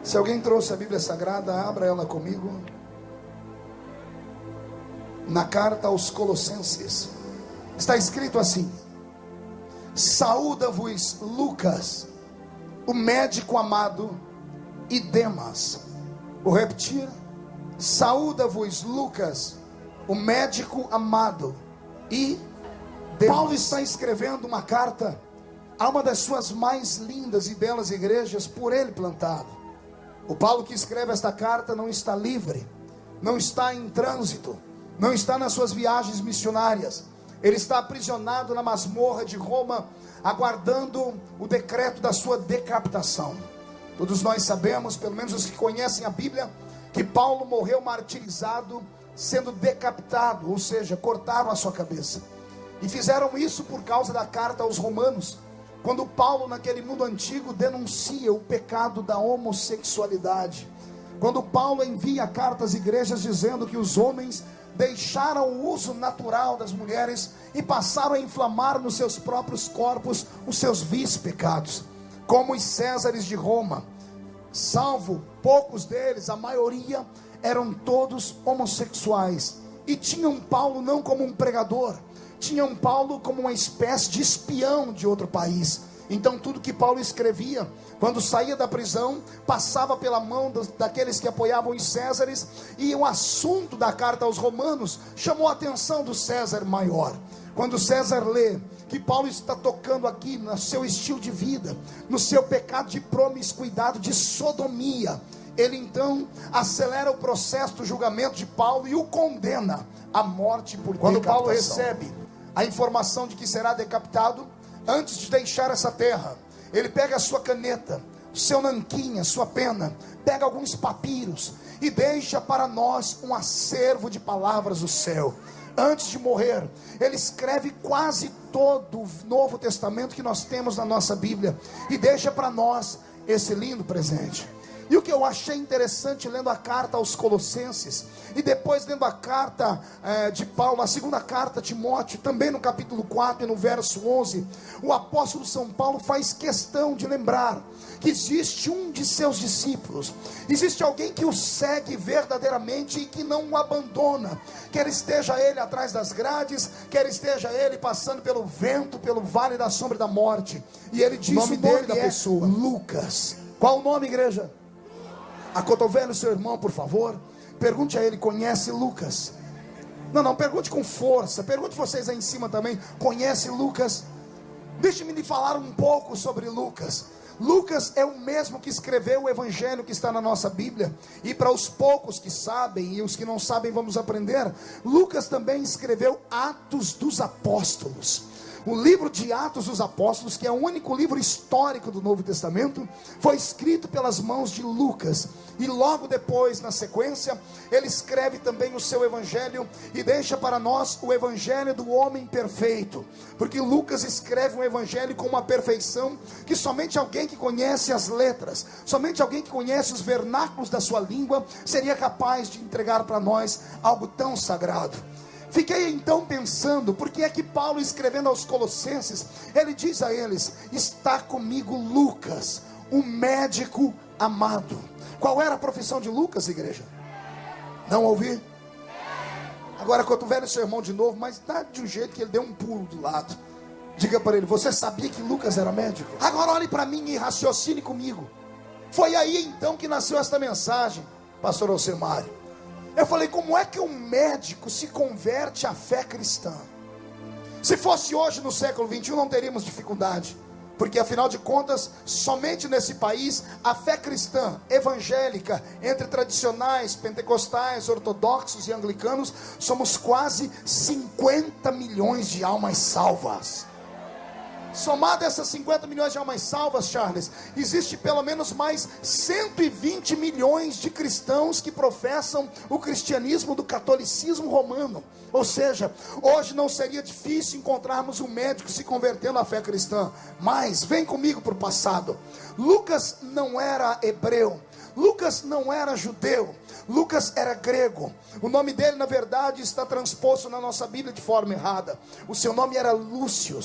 Se alguém trouxe a Bíblia Sagrada, abra ela comigo. Na carta aos Colossenses, está escrito assim: saúda-vos Lucas, o médico amado, e Demas. Vou repetir: saúda-vos Lucas, o médico amado, e Demas. Paulo está escrevendo uma carta a uma das suas mais lindas e belas igrejas por ele plantado. O Paulo que escreve esta carta não está livre, não está em trânsito, não está nas suas viagens missionárias. Ele está aprisionado na masmorra de Roma, aguardando o decreto da sua decapitação. Todos nós sabemos, pelo menos os que conhecem a Bíblia, que Paulo morreu martirizado, sendo decapitado, ou seja, cortaram a sua cabeça. E fizeram isso por causa da carta aos Romanos, quando Paulo, naquele mundo antigo, denuncia o pecado da homossexualidade. Quando Paulo envia cartas às igrejas dizendo que os homens deixaram o uso natural das mulheres e passaram a inflamar nos seus próprios corpos os seus vis pecados, como os Césares de Roma. Salvo poucos deles, a maioria eram todos homossexuais, e tinham Paulo não como um pregador, tinham Paulo como uma espécie de espião de outro país. Então tudo que Paulo escrevia, quando saía da prisão, passava pela mão daqueles que apoiavam os Césares, e o assunto da carta aos Romanos chamou a atenção do César maior. Quando César lê que Paulo está tocando aqui no seu estilo de vida, no seu pecado de promiscuidade, de sodomia, ele então acelera o processo do julgamento de Paulo e o condena à morte por decapitação. Quando Paulo recebe a informação de que será decapitado, antes de deixar essa terra, ele pega a sua caneta, o seu nanquim, a sua pena, pega alguns papiros e deixa para nós um acervo de palavras do céu. Antes de morrer, ele escreve quase todo o Novo Testamento que nós temos na nossa Bíblia e deixa para nós esse lindo presente. E o que eu achei interessante lendo a carta aos Colossenses, e depois lendo a carta de Paulo, a segunda carta a Timóteo, também no capítulo 4 e no verso 11, o apóstolo São Paulo faz questão de lembrar que existe um de seus discípulos, existe alguém que o segue verdadeiramente e que não o abandona, quer esteja ele atrás das grades, quer esteja ele passando pelo vento, pelo vale da sombra da morte. E ele diz o nome dele da pessoa, Lucas. Qual o nome, igreja? Acotovele o seu irmão, por favor. Pergunte a ele: conhece Lucas? Não, pergunte com força. Pergunte vocês aí em cima também: conhece Lucas? Deixe-me lhe falar um pouco sobre Lucas. Lucas é o mesmo que escreveu o evangelho que está na nossa Bíblia. E para os poucos que sabem, e os que não sabem vamos aprender, Lucas também escreveu Atos dos Apóstolos. O livro de Atos dos Apóstolos, que é o único livro histórico do Novo Testamento, foi escrito pelas mãos de Lucas. E logo depois, na sequência, ele escreve também o seu evangelho e deixa para nós o evangelho do homem perfeito. Porque Lucas escreve um evangelho com uma perfeição que somente alguém que conhece as letras, somente alguém que conhece os vernáculos da sua língua, seria capaz de entregar para nós algo tão sagrado. Fiquei então pensando, por que é que Paulo, escrevendo aos Colossenses, ele diz a eles: está comigo Lucas, o médico amado. Qual era a profissão de Lucas, igreja? Não ouvi? Agora cotovele o seu irmão de novo, mas dá de um jeito que ele deu um pulo do lado. Diga para ele: você sabia que Lucas era médico? Agora olhe para mim e raciocine comigo. Foi aí então que nasceu esta mensagem, pastor Alcemário. Eu falei: como é que um médico se converte à fé cristã? Se fosse hoje no século 21 não teríamos dificuldade, porque afinal de contas, somente nesse país, a fé cristã evangélica, entre tradicionais, pentecostais, ortodoxos e anglicanos, somos quase 50 milhões de almas salvas. Somado essas 50 milhões de almas salvas, Charles, existe pelo menos mais 120 milhões de cristãos que professam o cristianismo do catolicismo romano. Ou seja, hoje não seria difícil encontrarmos um médico se convertendo à fé cristã. Mas, vem comigo para o passado. Lucas não era hebreu, Lucas não era judeu, Lucas era grego. O nome dele, na verdade, está transposto na nossa Bíblia de forma errada. O seu nome era Lúcio.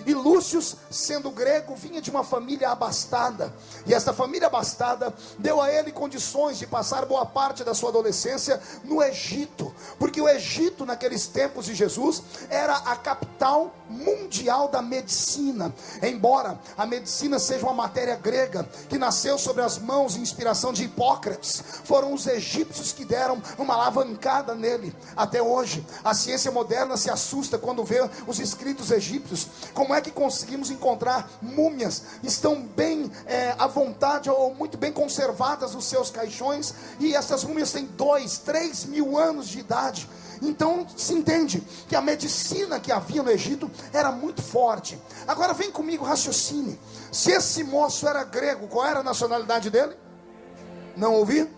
E Lúcio Vinícius, sendo grego, vinha de uma família abastada, e esta família abastada deu a ele condições de passar boa parte da sua adolescência no Egito, porque o Egito naqueles tempos de Jesus era a capital mundial da medicina. Embora a medicina seja uma matéria grega que nasceu sobre as mãos e inspiração de Hipócrates, foram os egípcios que deram uma alavancada nele. Até hoje a ciência moderna se assusta quando vê os escritos egípcios. Como é que conseguimos encontrar múmias? Estão bem à vontade ou muito bem conservadas nos seus caixões, e essas múmias têm 2, 3 mil anos de idade. Então se entende que a medicina que havia no Egito era muito forte. Agora vem comigo, raciocine. Se esse moço era grego, qual era a nacionalidade dele? Não ouvi?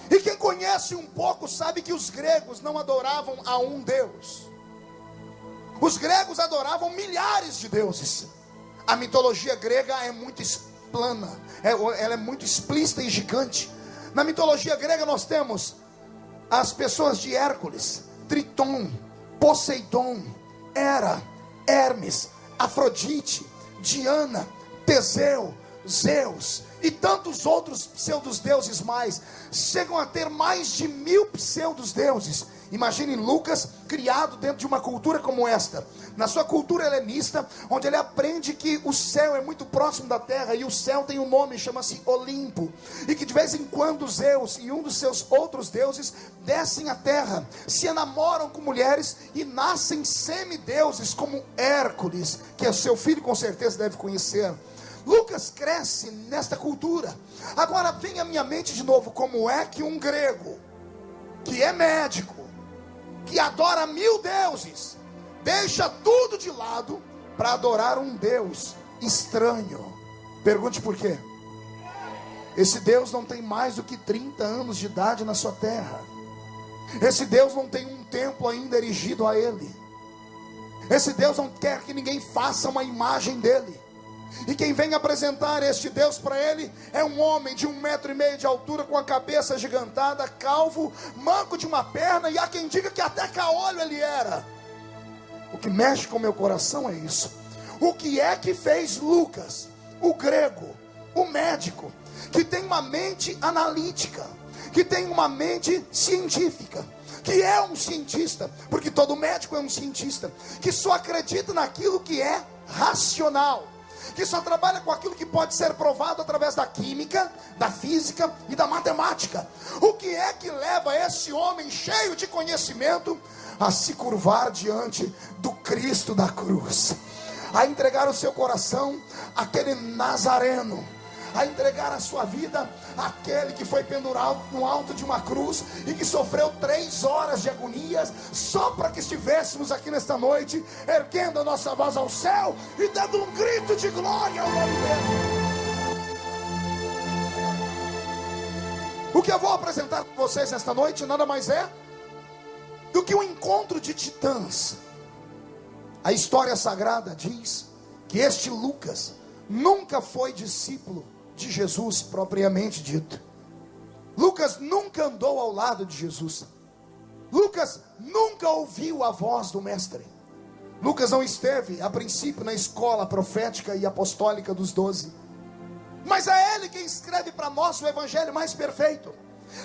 E quem conhece um pouco sabe que os gregos não adoravam a um Deus. Os gregos adoravam milhares de deuses. A mitologia grega é muito plana, ela é muito explícita e gigante. Na mitologia grega nós temos as pessoas de Hércules, Triton, Poseidon, Hera, Hermes, Afrodite, Diana, Teseu, Zeus e tantos outros pseudos-deuses mais. Chegam a ter mais de 1000 pseudos-deuses. Imagine Lucas criado dentro de uma cultura como esta, na sua cultura helenista, onde ele aprende que o céu é muito próximo da terra, e o céu tem um nome, chama-se Olimpo, e que de vez em quando Zeus e um dos seus outros deuses descem à terra, se enamoram com mulheres e nascem semideuses como Hércules, que é seu filho, com certeza deve conhecer. Lucas cresce nesta cultura. Agora vem à minha mente de novo, como é que um grego, que é médico, que adora 1000 deuses, deixa tudo de lado para adorar um Deus estranho? Pergunte por quê. Esse Deus não tem mais do que 30 anos de idade na sua terra. Esse Deus não tem um templo ainda erigido a ele. Esse Deus não quer que ninguém faça uma imagem dele. E quem vem apresentar este Deus para ele é um homem de 1,5 metro de altura, com a cabeça agigantada, calvo, manco de uma perna, e há quem diga que até caolho ele era. O que mexe com o meu coração é isso. O que é que fez Lucas, o grego, o médico, que tem uma mente analítica, que tem uma mente científica, que é um cientista, porque todo médico é um cientista, que só acredita naquilo que é racional, que só trabalha com aquilo que pode ser provado através da química, da física e da matemática. O que é que leva esse homem cheio de conhecimento a se curvar diante do Cristo da cruz, a entregar o seu coração àquele Nazareno, a entregar a sua vida àquele que foi pendurado no alto de uma cruz e que sofreu 3 horas de agonias, só para que estivéssemos aqui nesta noite, erguendo a nossa voz ao céu e dando um grito de glória ao nome dele. O que eu vou apresentar para vocês nesta noite nada mais é do que um encontro de titãs. A história sagrada diz que este Lucas nunca foi discípulo de Jesus propriamente dito. Lucas nunca andou ao lado de Jesus. Lucas nunca ouviu a voz do mestre. Lucas não esteve a princípio na escola profética e apostólica dos 12. Mas é ele quem escreve para nós o evangelho mais perfeito.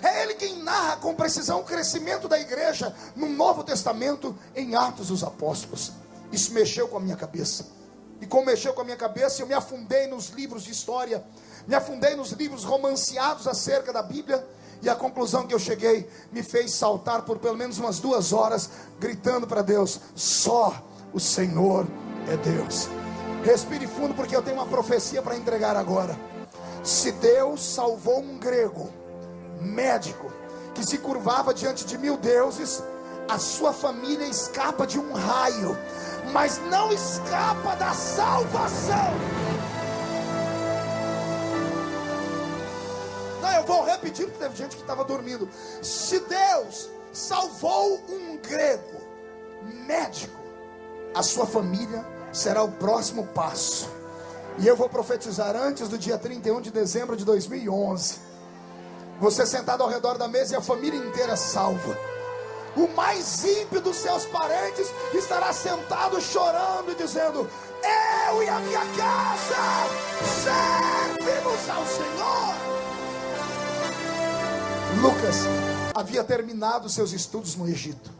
É ele quem narra com precisão o crescimento da igreja no Novo Testamento, em Atos dos Apóstolos. Isso mexeu com a minha cabeça. E como mexeu com a minha cabeça, eu me afundei nos livros de história, me afundei nos livros romanceados acerca da Bíblia, e a conclusão que eu cheguei me fez saltar por pelo menos umas 2 horas, gritando para Deus: só o Senhor é Deus. Respire fundo, porque eu tenho uma profecia para entregar agora. Se Deus salvou um grego, médico, que se curvava diante de 1000 deuses, a sua família escapa de um raio, mas não escapa da salvação. Não, eu vou repetir, porque teve gente que estava dormindo. Se Deus salvou um grego médico, a sua família será o próximo passo. E eu vou profetizar antes do dia 31 de dezembro de 2011. Você sentado ao redor da mesa e a família inteira salva. O mais ímpio dos seus parentes estará sentado chorando e dizendo: eu e a minha casa servimos ao Senhor. Lucas havia terminado seus estudos no Egito.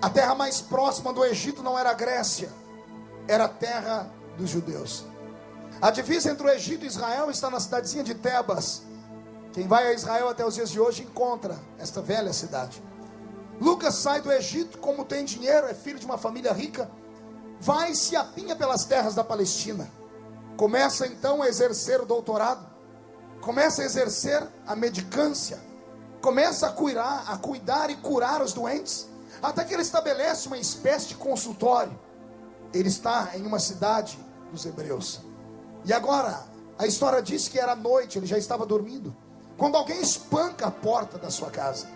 A terra mais próxima do Egito não era a Grécia, era a terra dos judeus. A divisa entre o Egito e Israel está na cidadezinha de Tebas. Quem vai a Israel até os dias de hoje encontra esta velha cidade. Lucas sai do Egito, como tem dinheiro, é filho de uma família rica, vai e se apinha pelas terras da Palestina. Começa então a exercer o doutorado, começa a exercer a medicância, começa a cuidar e curar os doentes, até que ele estabelece uma espécie de consultório. Ele está em uma cidade dos hebreus. E agora, a história diz que era noite, ele já estava dormindo, quando alguém espanca a porta da sua casa.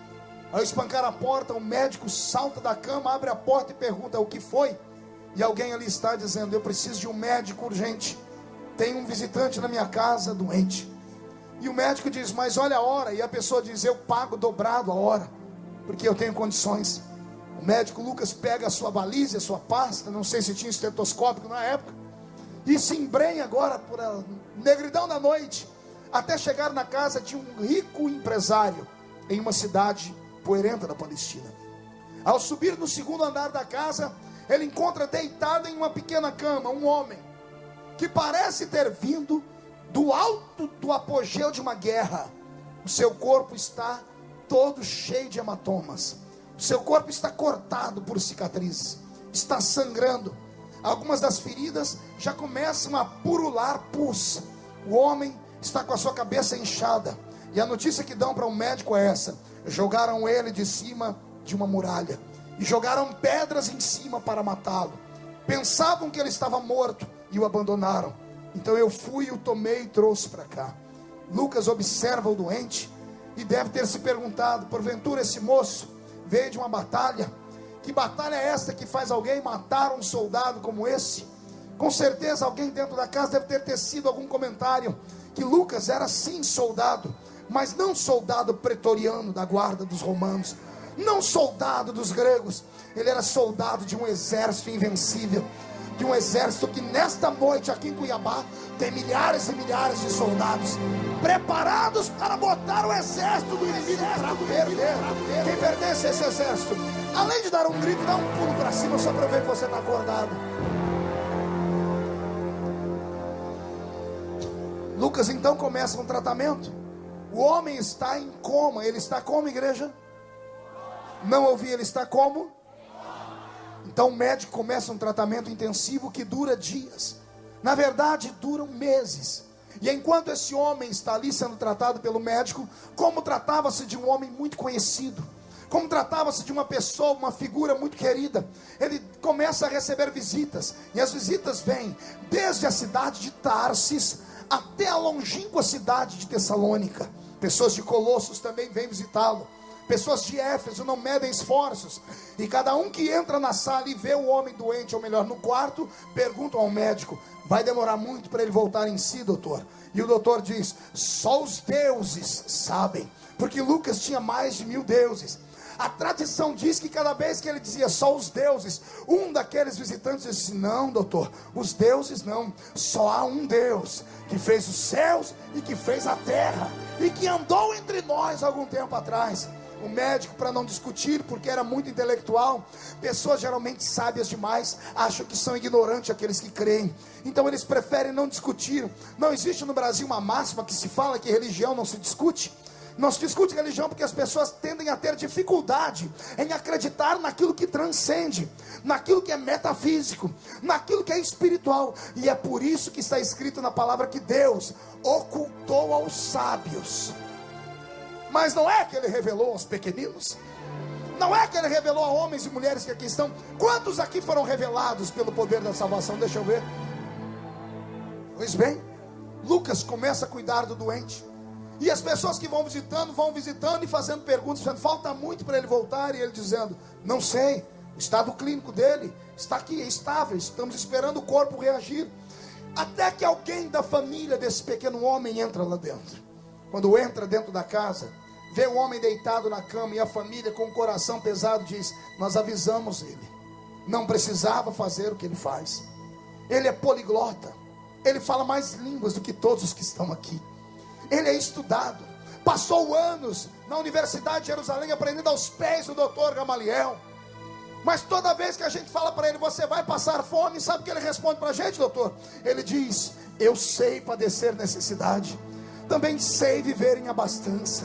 Ao espancar a porta, o médico salta da cama, abre a porta e pergunta: o que foi? E alguém ali está dizendo: eu preciso de um médico urgente, tem um visitante na minha casa doente. E o médico diz: mas olha a hora. E a pessoa diz: eu pago dobrado a hora, porque eu tenho condições. O médico Lucas pega a sua baliza, a sua pasta, não sei se tinha estetoscópio na época, e se embrenha agora por a negridão da noite, até chegar na casa de um rico empresário, em uma cidade poeirenta da Palestina. Ao subir no segundo andar da casa, ele encontra deitado em uma pequena cama um homem, que parece ter vindo do alto do apogeu de uma guerra. O seu corpo está todo cheio de hematomas, o seu corpo está cortado por cicatrizes, está sangrando. Algumas das feridas já começam a purular pus. O homem está com a sua cabeça inchada, e a notícia que dão para o médico é essa: jogaram ele de cima de uma muralha, e jogaram pedras em cima para matá-lo. Pensavam que ele estava morto e o abandonaram. Então eu fui, o tomei e trouxe para cá. Lucas observa o doente e deve ter se perguntado: porventura esse moço veio de uma batalha? Que batalha é esta que faz alguém matar um soldado como esse? Com certeza alguém dentro da casa deve ter tecido algum comentário que Lucas era sim soldado, mas não soldado pretoriano da guarda dos romanos, não soldado dos gregos. Ele era soldado de um exército invencível, de um exército que nesta noite aqui em Cuiabá tem milhares e milhares de soldados preparados para botar o exército do inimigo para perder. Quem pertence a esse exército, além de dar um grito, dá um pulo para cima só para ver que você está acordado. Lucas então começa um tratamento. O homem está em coma. Ele está como, igreja? Não ouvi, ele está como? Então o médico começa um tratamento intensivo que dura dias. Na verdade, duram meses. E enquanto esse homem está ali sendo tratado pelo médico, como tratava-se de um homem muito conhecido, como tratava-se de uma pessoa, uma figura muito querida, ele começa a receber visitas. E as visitas vêm desde a cidade de Tarsis até a longínqua cidade de Tessalônica. Pessoas de Colossos também vêm visitá-lo. Pessoas de Éfeso não medem esforços. E cada um que entra na sala e vê o homem doente, ou melhor, no quarto, perguntam ao médico: vai demorar muito para ele voltar em si, doutor? E o doutor diz: só os deuses sabem. Porque Lucas tinha mais de 1000 deuses. A tradição diz que cada vez que ele dizia só os deuses, um daqueles visitantes disse: não, doutor, os deuses não. Só há um Deus que fez os céus e que fez a terra e que andou entre nós algum tempo atrás. O médico, para não discutir, porque era muito intelectual, pessoas geralmente sábias demais acham que são ignorantes aqueles que creem, então eles preferem não discutir. Não existe no Brasil uma máxima que se fala que religião não se discute? Não se discute religião porque as pessoas tendem a ter dificuldade em acreditar naquilo que transcende, naquilo que é metafísico, naquilo que é espiritual. E é por isso que está escrito na palavra que Deus ocultou aos sábios. Mas não é que ele revelou aos pequeninos, não é que ele revelou a homens e mulheres que aqui estão. Quantos aqui foram revelados pelo poder da salvação? Deixa eu ver. Pois bem, Lucas começa a cuidar do doente. E as pessoas que vão visitando e fazendo perguntas, dizendo: falta muito para ele voltar. E ele dizendo: não sei, o estado clínico dele está aqui, é estável, estamos esperando o corpo reagir. Até que alguém da família desse pequeno homem entra lá dentro. Quando entra dentro da casa, vê o homem deitado na cama, e a família com o coração pesado diz: nós avisamos ele, não precisava fazer o que ele faz. Ele é poliglota. Ele fala mais línguas do que todos os que estão aqui. Ele é estudado. Passou anos na Universidade de Jerusalém aprendendo aos pés do doutor Gamaliel. Mas toda vez que a gente fala para ele, você vai passar fome, sabe o que ele responde para a gente, doutor? Ele diz: eu sei padecer necessidade, também sei viver em abastança.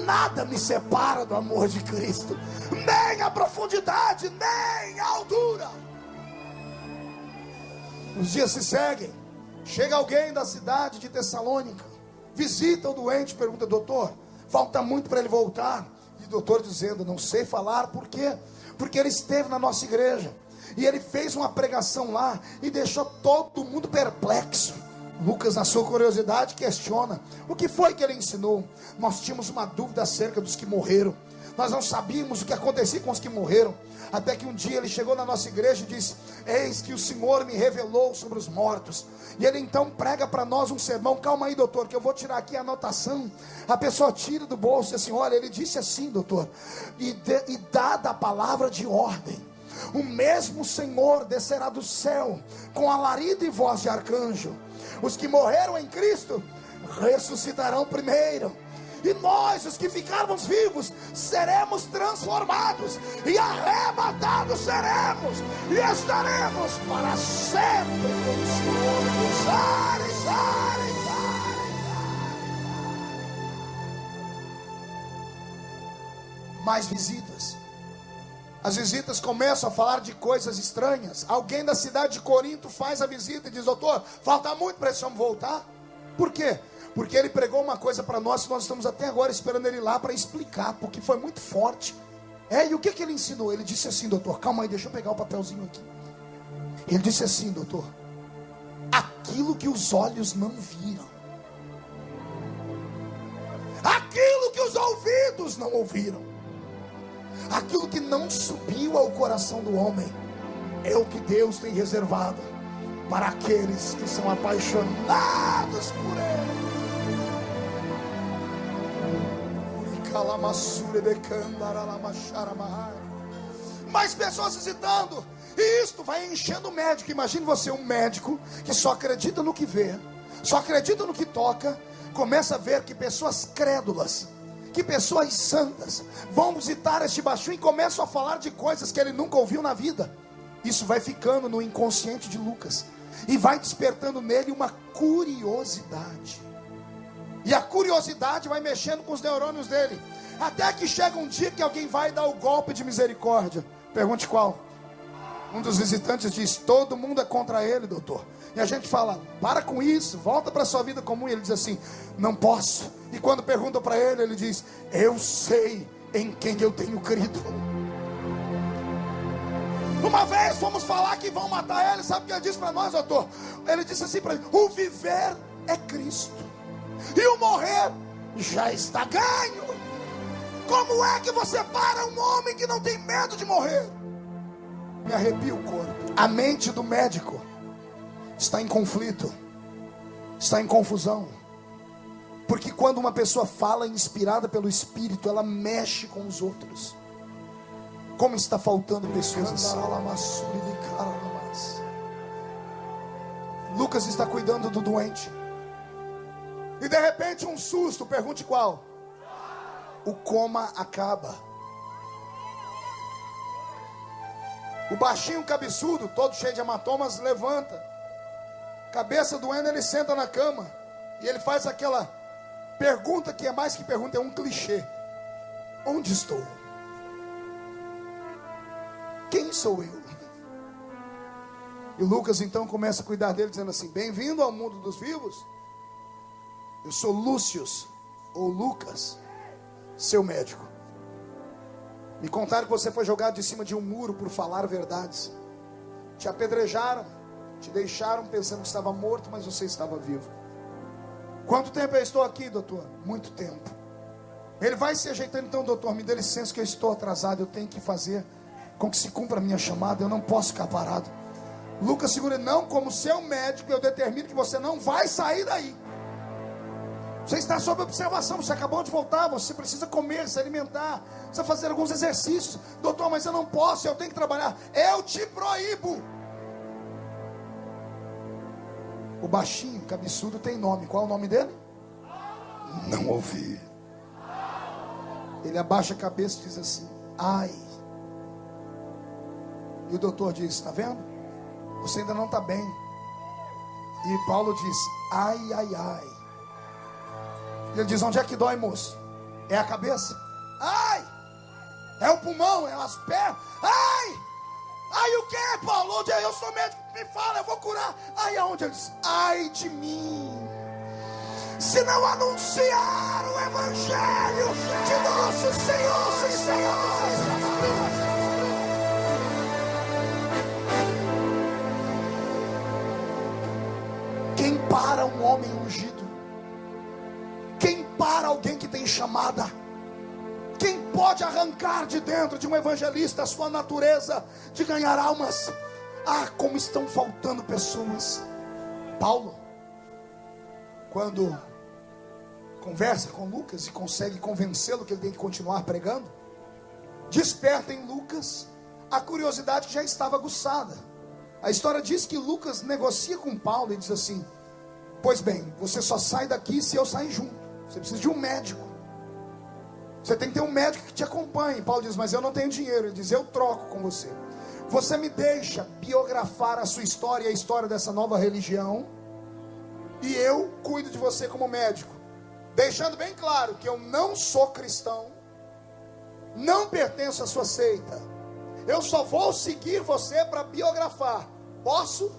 Nada me separa do amor de Cristo, nem a profundidade, nem a altura. Os dias se seguem. Chega alguém da cidade de Tessalônica, visita o doente, pergunta: doutor, falta muito para ele voltar? E o doutor dizendo: não sei falar. Por quê? Porque ele esteve na nossa igreja e ele fez uma pregação lá e deixou todo mundo perplexo. Lucas, na sua curiosidade, questiona: o que foi que ele ensinou? Nós tínhamos uma dúvida acerca dos que morreram. Nós não sabíamos o que acontecia com os que morreram. Até que um dia ele chegou na nossa igreja e disse: eis que o Senhor me revelou sobre os mortos. E ele então prega para nós um sermão. Calma aí, doutor, que eu vou tirar aqui a anotação. A pessoa tira do bolso e assim: olha, ele disse assim, doutor, e dada a palavra de ordem, o mesmo Senhor descerá do céu com alarido e voz de arcanjo. Os que morreram em Cristo ressuscitarão primeiro, e nós, os que ficarmos vivos, seremos transformados e arrebatados seremos, e estaremos para sempre com o Senhor dos ares, ares, ares. Mais visitas. As visitas começam a falar de coisas estranhas. Alguém da cidade de Corinto faz a visita e diz: doutor, falta muito para esse homem voltar. Por quê? Porque ele pregou uma coisa para nós, nós estamos até agora esperando ele lá para explicar, porque foi muito forte. E o que ele ensinou? Ele disse assim: doutor, calma aí, deixa eu pegar o papelzinho aqui. Ele disse assim: doutor, aquilo que os olhos não viram, aquilo que os ouvidos não ouviram, aquilo que não subiu ao coração do homem, é o que Deus tem reservado para aqueles que são apaixonados por Ele. Mais pessoas visitando, e isto vai enchendo o médico. Imagine você, um médico que só acredita no que vê, só acredita no que toca. Começa a ver que pessoas crédulas, que pessoas santas vão visitar este baixinho e começam a falar de coisas que ele nunca ouviu na vida. Isso vai ficando no inconsciente de Lucas e vai despertando nele uma curiosidade. E a curiosidade vai mexendo com os neurônios dele, até que chega um dia que alguém vai dar o golpe de misericórdia. Pergunte qual? Um dos visitantes diz: todo mundo é contra ele, doutor. E a gente fala: para com isso, volta para a sua vida comum. E ele diz assim: não posso. E quando perguntam para ele, ele diz: eu sei em quem eu tenho crido. Uma vez fomos falar que vão matar ele. Sabe o que ele disse para nós, doutor? Ele disse assim para mim: o viver é Cristo, e o morrer já está ganho. Como é que você para um homem que não tem medo de morrer? Me arrepia o corpo. A mente do médico está em conflito, está em confusão, porque quando uma pessoa fala inspirada pelo Espírito, ela mexe com os outros. Como está faltando pessoas assim. Lucas está cuidando do doente, e de repente um susto. Pergunte qual? O coma acaba. O baixinho cabeçudo, todo cheio de hematomas, levanta. Cabeça doendo, ele senta na cama e ele faz aquela pergunta que é mais que pergunta, é um clichê: onde estou? Quem sou eu? E Lucas então começa a cuidar dele, dizendo assim: bem-vindo ao mundo dos vivos. Eu sou Lúcius, ou Lucas, seu médico. Me contaram que você foi jogado de cima de um muro por falar verdades. Te apedrejaram, te deixaram pensando que estava morto, mas você estava vivo. Quanto tempo eu estou aqui, doutor? Muito tempo. Ele vai se ajeitando. Então, doutor, me dê licença que eu estou atrasado, eu tenho que fazer com que se cumpra a minha chamada, eu não posso ficar parado. Lucas segura: não, como seu médico, eu determino que você não vai sair daí. Você está sob observação, você acabou de voltar, você precisa comer, se alimentar, precisa fazer alguns exercícios. Doutor, mas eu não posso, eu tenho que trabalhar. Eu te proíbo. O baixinho, cabeçudo, tem nome. Qual é o nome dele? Não ouvi. Ele abaixa a cabeça e diz assim: ai. E o doutor diz: está vendo? Você ainda não está bem. E Paulo diz: ai, ai, ai. Ele diz: onde é que dói, moço? É a cabeça? Ai! É o pulmão? É as pernas? Ai! Ai, o que, Paulo? Onde é? Eu sou médico, me fala, eu vou curar. Ai, aonde? Ele diz: ai de mim, se não anunciar o Evangelho de nosso Senhor e Senhor. Quem para um homem ungido? Quem para alguém que tem chamada? Quem pode arrancar de dentro de um evangelista a sua natureza de ganhar almas? Ah, como estão faltando pessoas. Paulo, quando conversa com Lucas e consegue convencê-lo que ele tem que continuar pregando, desperta em Lucas a curiosidade que já estava aguçada. A história diz que Lucas negocia com Paulo e diz assim: pois bem, você só sai daqui se eu sair junto. Você precisa de um médico. Você tem que ter um médico que te acompanhe. Paulo diz: mas eu não tenho dinheiro. Ele diz: eu troco com você. Você me deixa biografar a sua história e a história dessa nova religião, e eu cuido de você como médico, deixando bem claro que eu não sou cristão, não pertenço à sua seita. Eu só vou seguir você para biografar. Posso?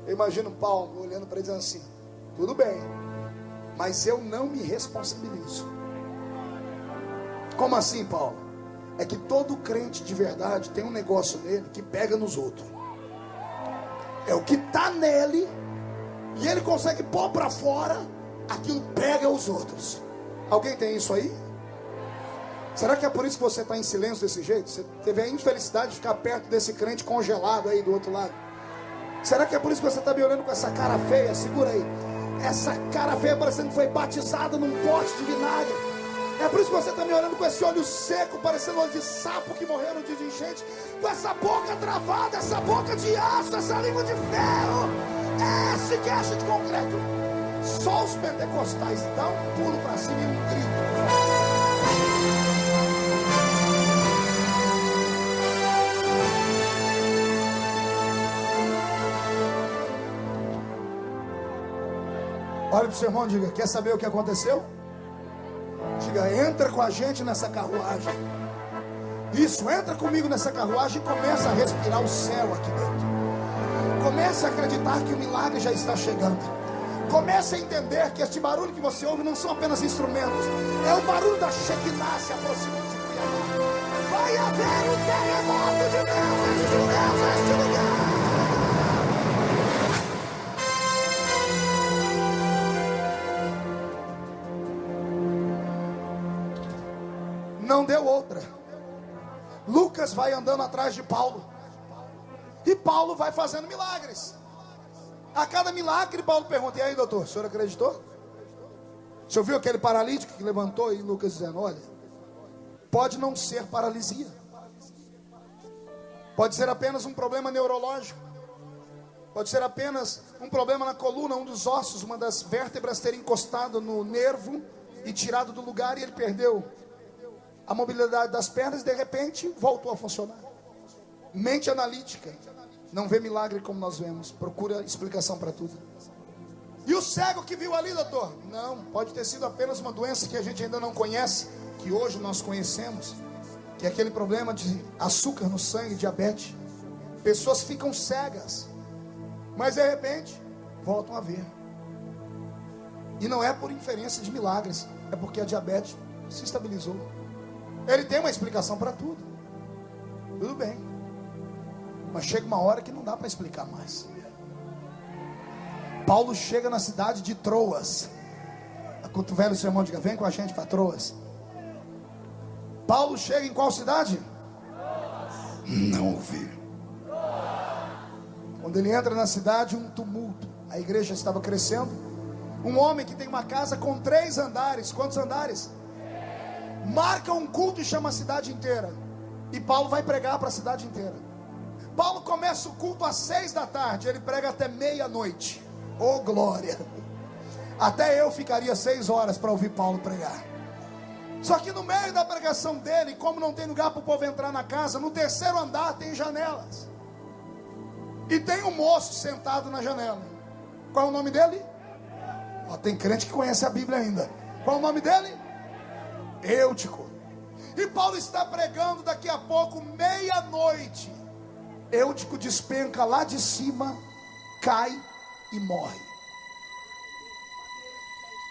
Eu imagino Paulo olhando para ele dizendo assim: tudo bem, mas eu não me responsabilizo. Como assim, Paulo? É que todo crente de verdade tem um negócio nele que pega nos outros. É o que está nele, e ele consegue pôr para fora, aquilo pega os outros. Alguém tem isso aí? Será que é por isso que você está em silêncio desse jeito? Você teve a infelicidade de ficar perto desse crente congelado aí do outro lado? Será que é por isso que você está me olhando com essa cara feia? Segura aí. Essa cara feia parecendo que foi batizada num pote de vinagre. É por isso que você está me olhando com esse olho seco, parecendo olho de sapo que morreu no dia de enchente. Com essa boca travada, essa boca de aço, essa língua de ferro. Esse queixo de concreto. Só os pentecostais dão um pulo para cima e um grito. Olha para o seu irmão e diga: quer saber o que aconteceu? Diga: entra com a gente nessa carruagem. Isso, entra comigo nessa carruagem e começa a respirar o céu aqui dentro. Começa a acreditar que o milagre já está chegando. Começa a entender que este barulho que você ouve não são apenas instrumentos. É o barulho da Shekinah se aproximando de Cuiabá. Vai haver um terremoto de Deus neste lugar. Não deu outra. Lucas vai andando atrás de Paulo, e Paulo vai fazendo milagres. A cada milagre Paulo pergunta: e aí, doutor, o senhor acreditou? O senhor viu aquele paralítico que levantou? E Lucas dizendo: olha, pode não ser paralisia, pode ser apenas um problema neurológico, pode ser apenas um problema na coluna, um dos ossos, uma das vértebras ter encostado no nervo e tirado do lugar, e ele perdeu a mobilidade das pernas e de repente voltou a funcionar. Mente analítica não vê milagre como nós vemos, procura explicação para tudo. E o cego que viu ali, doutor? Não, pode ter sido apenas uma doença que a gente ainda não conhece, que hoje nós conhecemos, que é aquele problema de açúcar no sangue, diabetes. Pessoas ficam cegas, mas de repente voltam a ver. E não é por inferência de milagres, é porque a diabetes se estabilizou. Ele tem uma explicação para tudo. Tudo bem. Mas chega uma hora que não dá para explicar mais. Paulo chega na cidade de Troas. Quando o velho sermão diga: vem com a gente para Troas. Paulo chega em qual cidade? Não ouvi. Quando ele entra na cidade, um tumulto. A igreja estava crescendo. Um homem que tem uma casa com 3 andares. Quantos andares? Marca um culto e chama a cidade inteira. E Paulo vai pregar para a cidade inteira. Paulo começa o culto às 6 da tarde, ele prega até meia-noite. Oh glória! Até eu ficaria 6 horas para ouvir Paulo pregar. Só que no meio da pregação dele, como não tem lugar para o povo entrar na casa, no terceiro andar tem janelas. E tem um moço sentado na janela. Qual é o nome dele? Ó, tem crente que conhece a Bíblia ainda. Qual é o nome dele? Eutico. E Paulo está pregando, daqui a pouco, meia-noite. Eutico despenca lá de cima, cai e morre.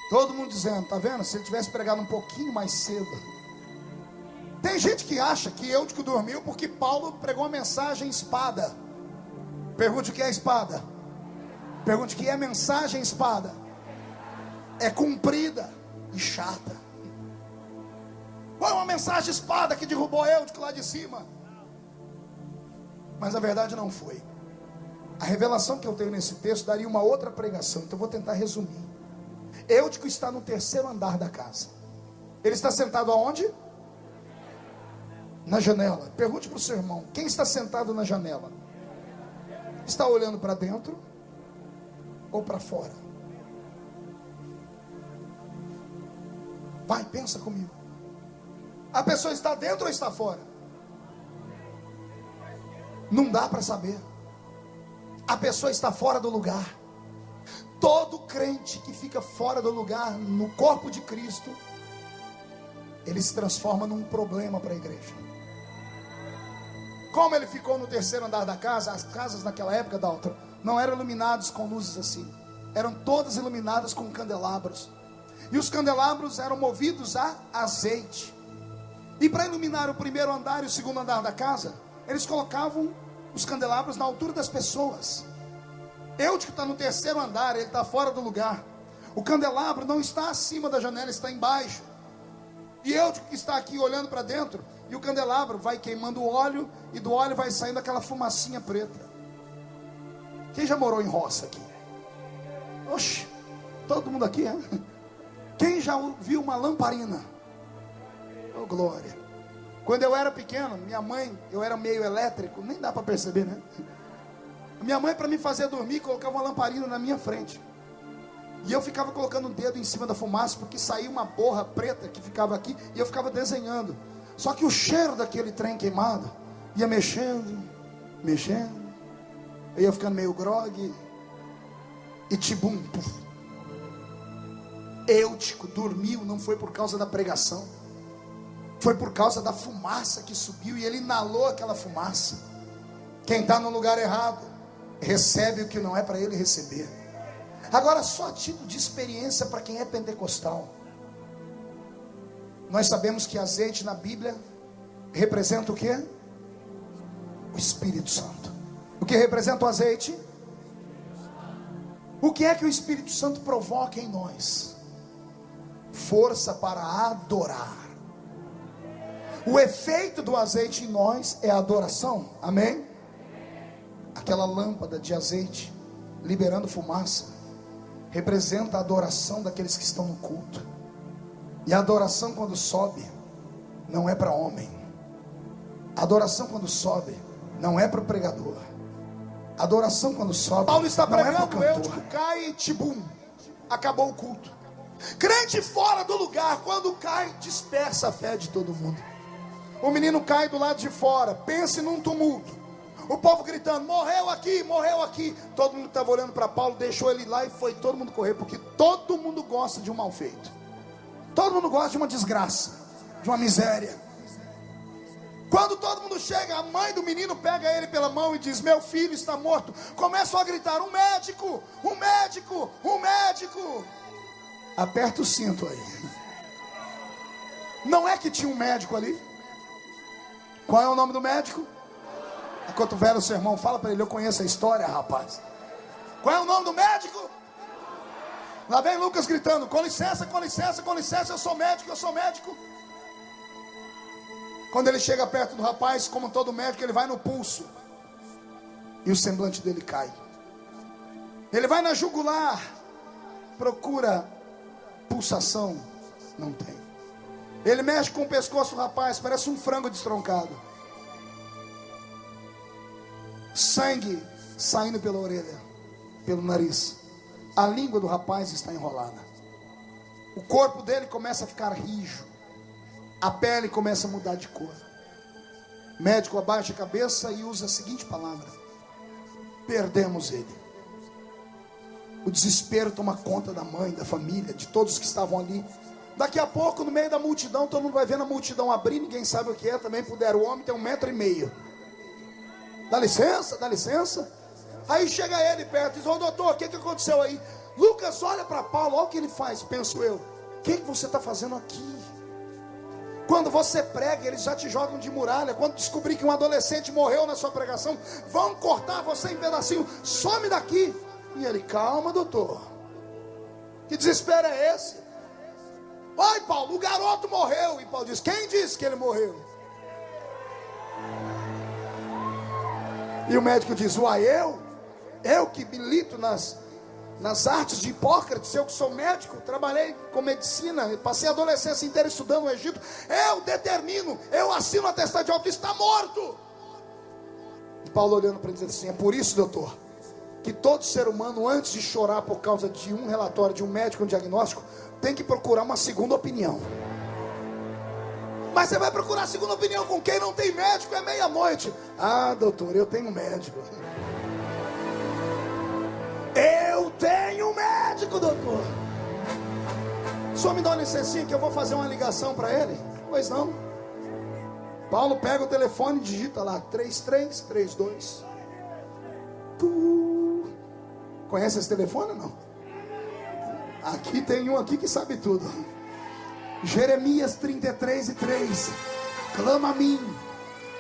Todo mundo dizendo, tá vendo? Se ele tivesse pregado um pouquinho mais cedo. Tem gente que acha que Eutico dormiu porque Paulo pregou uma mensagem espada. Pergunte o que é espada. Pergunte o que é mensagem espada. É comprida e chata. Foi uma mensagem espada que derrubou Eutico lá de cima. Mas a verdade não foi. A revelação que eu tenho nesse texto daria uma outra pregação. Então eu vou tentar resumir. Eutico está no terceiro andar da casa. Ele está sentado aonde? Na janela. Pergunte para o seu irmão: quem está sentado na janela? Está olhando para dentro ou para fora? Vai, pensa comigo. A pessoa está dentro ou está fora? Não dá para saber. A pessoa está fora do lugar. Todo crente que fica fora do lugar no corpo de Cristo, ele se transforma num problema para a igreja. Como ele ficou no terceiro andar da casa, as casas naquela época, Dalton, não eram iluminadas com luzes assim. Eram todas iluminadas com candelabros. E os candelabros eram movidos a azeite. E para iluminar o primeiro andar e o segundo andar da casa, eles colocavam os candelabros na altura das pessoas. Eutico está no terceiro andar, ele está fora do lugar. O candelabro não está acima da janela, está embaixo. E Eutico que está aqui olhando para dentro, e o candelabro vai queimando o óleo, e do óleo vai saindo aquela fumacinha preta. Quem já morou em roça aqui? Oxe, todo mundo aqui, é? Quem já viu uma lamparina? Oh glória! Quando eu era pequeno, minha mãe, eu era meio elétrico, nem dá para perceber, né? Minha mãe, para me fazer dormir, colocava uma lamparina na minha frente. E eu ficava colocando o dedo em cima da fumaça, porque saía uma borra preta que ficava aqui, e eu ficava desenhando. Só que o cheiro daquele trem queimado ia mexendo, mexendo. Eu ia ficando meio grogue. E tibum, puf. Eutico dormiu, não foi por causa da pregação. Foi por causa da fumaça que subiu, e ele inalou aquela fumaça. Quem está no lugar errado recebe o que não é para ele receber. Agora, só a título de experiência para quem é pentecostal, nós sabemos que azeite na Bíblia representa o quê? O Espírito Santo. O que representa o azeite? O que é que o Espírito Santo provoca em nós? Força para adorar. O efeito do azeite em nós é a adoração, amém? Aquela lâmpada de azeite liberando fumaça representa a adoração daqueles que estão no culto. E a adoração, quando sobe, não é para homem. A adoração, quando sobe, não é para o pregador. A adoração, quando sobe, Paulo está pregando, Eutico cai e tibum, acabou o culto. Crente fora do lugar, quando cai, dispersa a fé de todo mundo. O menino cai do lado de fora, pense num tumulto. O povo gritando, morreu aqui, morreu aqui. Todo mundo estava olhando para Paulo, deixou ele lá e foi todo mundo correr. Porque todo mundo gosta de um mal feito. Todo mundo gosta de uma desgraça, de uma miséria. Quando todo mundo chega, a mãe do menino pega ele pela mão e diz, meu filho está morto. Começam a gritar, um médico, um médico, um médico. Aperta o cinto aí. Não é que tinha um médico ali? Qual é o nome do médico? Enquanto velho, o seu irmão fala para ele, eu conheço a história, rapaz. Qual é o nome do médico? Lá vem Lucas gritando, com licença, com licença, com licença, eu sou médico, eu sou médico. Quando ele chega perto do rapaz, como todo médico, ele vai no pulso. E o semblante dele cai. Ele vai na jugular, procura pulsação, não tem. Ele mexe com o pescoço do rapaz, parece um frango destroncado. sangue saindo pela orelha, pelo nariz. A língua do rapaz está enrolada. O corpo dele começa a ficar rijo. A pele começa a mudar de cor. O médico abaixa a cabeça e usa a seguinte palavra: perdemos ele. O desespero toma conta da mãe, da família, de todos que estavam ali. Daqui a pouco, no meio da multidão, todo mundo vai vendo a multidão abrir, ninguém sabe o que é. Também puderam, o homem tem 1,5 metros. Dá licença, dá licença. Aí chega ele perto e diz: ô doutor, o que aconteceu aí? Lucas olha para Paulo, olha o que ele faz. Penso eu: o que você está fazendo aqui? Quando você prega, eles já te jogam de muralha. Quando descobrir que um adolescente morreu na sua pregação, vão cortar você em pedacinho. Some daqui. E ele: calma, doutor, que desespero é esse? Vai, Paulo, o garoto morreu. E Paulo diz: quem disse que ele morreu? E o médico diz: uai, eu que milito nas artes de Hipócrates, eu que sou médico, trabalhei com medicina, passei a adolescência inteira estudando no Egito, eu determino, eu assino o atestado de óbito, está morto. E Paulo olhando para ele diz assim: é por isso, doutor, que todo ser humano, antes de chorar por causa de um relatório de um médico, um diagnóstico, tem que procurar uma segunda opinião. Mas você vai procurar a segunda opinião com quem não tem médico? É meia-noite. Ah, doutor, eu tenho médico. Eu tenho médico, doutor. Só me dá uma licencinha que eu vou fazer uma ligação para ele. Pois não. Paulo pega o telefone e digita lá 3332. Conhece esse telefone ou não? Aqui tem um aqui que sabe tudo. Jeremias 33:3. Clama a mim,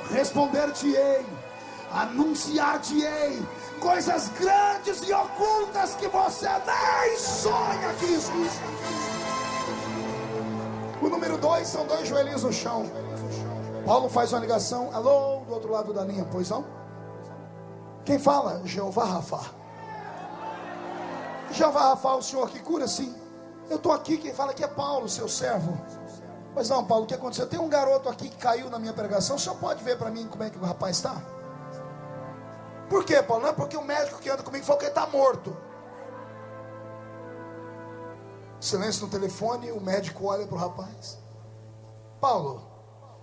responder-te-ei, anunciar-te-ei coisas grandes e ocultas que você nem sonha que existem. O número 2 são 2 joelhinhos no chão. Paulo faz uma ligação. Alô, do outro lado da linha, pois não? Quem fala? Jeová Rafa. Jeová Rafa, o senhor que cura? Sim. Eu estou aqui, quem fala aqui é Paulo, seu servo. Pois não, Paulo, o que aconteceu? Tem um garoto aqui que caiu na minha pregação. O senhor pode ver para mim como é que o rapaz está? Por quê, Paulo? Não é porque o médico que anda comigo falou que ele está morto. Silêncio no telefone, o médico olha para o rapaz. Paulo,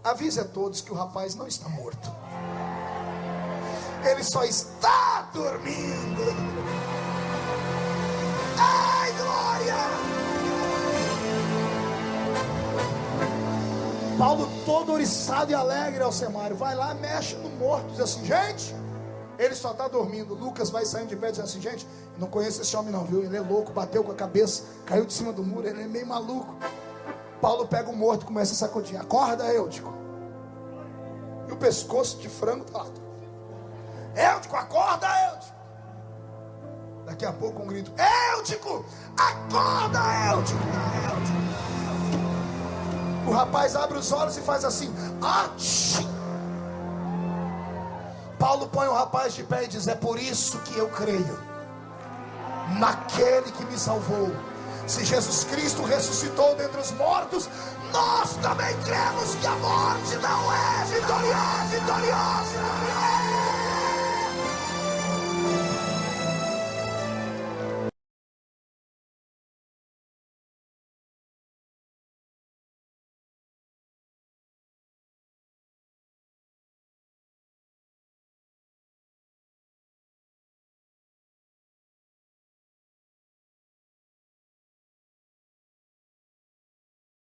avise a todos que o rapaz não está morto. Ele só está dormindo. Ai, glória! Paulo todo oriçado e alegre ao Semário, vai lá, mexe no morto, diz assim: gente, ele só está dormindo. Lucas vai saindo de pé e diz assim: gente, eu não conheço esse homem não, viu? Ele é louco, bateu com a cabeça, caiu de cima do muro, ele é meio maluco. Paulo pega o morto e começa a sacudir. Acorda, Eutico. E o pescoço de frango está lá. Eutico, acorda, Eutico. Daqui a pouco um grito: Eutico, acorda, Eutico. O rapaz abre os olhos e faz assim: ati. Paulo põe o rapaz de pé e diz: é por isso que eu creio naquele que me salvou. Se Jesus Cristo ressuscitou dentre os mortos, nós também cremos que a morte não é vitoriosa.